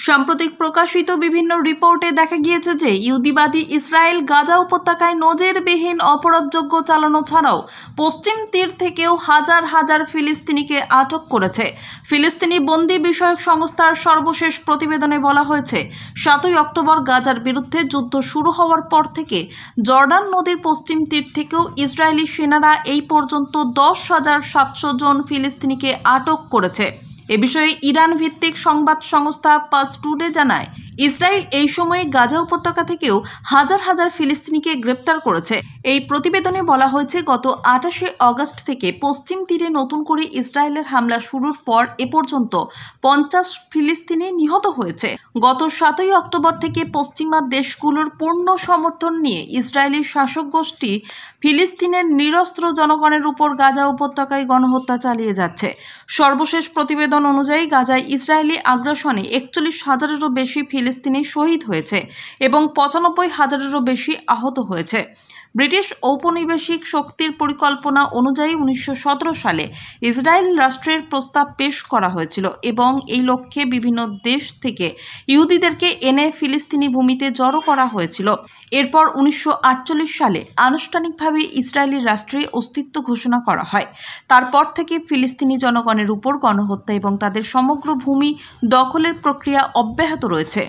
সাম্প্রতিক প্রকাশিত বিভিন্ন রিপোর্টে দেখা গিয়েছে যে ইহুদিবাদী ইসরায়েল গাজা উপত্যকায় নজিরবিহীন অপরাধযোগ্য চালানো ছাড়াও পশ্চিম তীর থেকেও হাজার হাজার ফিলিস্তিনিকে আটক করেছে। ফিলিস্তিনি বন্দী বিষয়ক সংস্থার সর্বশেষ প্রতিবেদনে বলা হয়েছে, 7ই অক্টোবর গাজার বিরুদ্ধে যুদ্ধ শুরু হওয়ার পর থেকে জর্ডান নদীর পশ্চিম তীর থেকেও ইসরায়েলি সেনারা এই পর্যন্ত 10,700 জন ফিলিস্তিনিকে আটক করেছে। এ বিষয়ে ইরান ভিত্তিক সংবাদ সংস্থা পাস টুডে জানায়, ইসরায়েল এই সময়ে গাজা উপত্যকা থেকেও হাজার হাজার ফিলিস্তিনিকে গ্রেপ্তার করেছে। এই প্রতিবেদনে বলা হয়েছে, গত 28শে অগস্ট থেকে পশ্চিম তীরে নতুন করে ইসরায়েলের হামলা শুরুর পর এ পর্যন্ত 50 ফিলিস্তিনি নিহত হয়েছে। গত 7ই অক্টোবর থেকে পশ্চিমা দেশগুলোর পূর্ণ সমর্থন নিয়ে ইসরায়েলি শাসক গোষ্ঠী ফিলিস্তিনের নিরস্ত্র জনগণের উপর গাজা উপত্যকায় গণহত্যা চালিয়ে যাচ্ছে। সর্বশেষ প্রতিবেদন অনুযায়ী গাজায় ইসরায়েলি আগ্রাসনে 41,000-এরও বেশি ফিলিস্তিনি শহীদ হয়েছে এবং 95,000-এরও বেশি আহত হয়েছে। ব্রিটিশ ঔপনিবেশিক শক্তির পরিকল্পনা অনুযায়ী 1917 সালে ইসরায়েল রাষ্ট্রের প্রস্তাব পেশ করা হয়েছিল এবং এই লক্ষ্যে বিভিন্ন দেশ থেকে ইহুদিদেরকে এনে ফিলিস্তিনি ভূমিতে জড়ো করা হয়েছিল। এরপর 1948 সালে আনুষ্ঠানিকভাবে ইসরায়েলি রাষ্ট্রে অস্তিত্ব ঘোষণা করা হয়। তারপর থেকে ফিলিস্তিনি জনগণের উপর গণহত্যা এবং তাদের সমগ্র ভূমি দখলের প্রক্রিয়া অব্যাহত রয়েছে।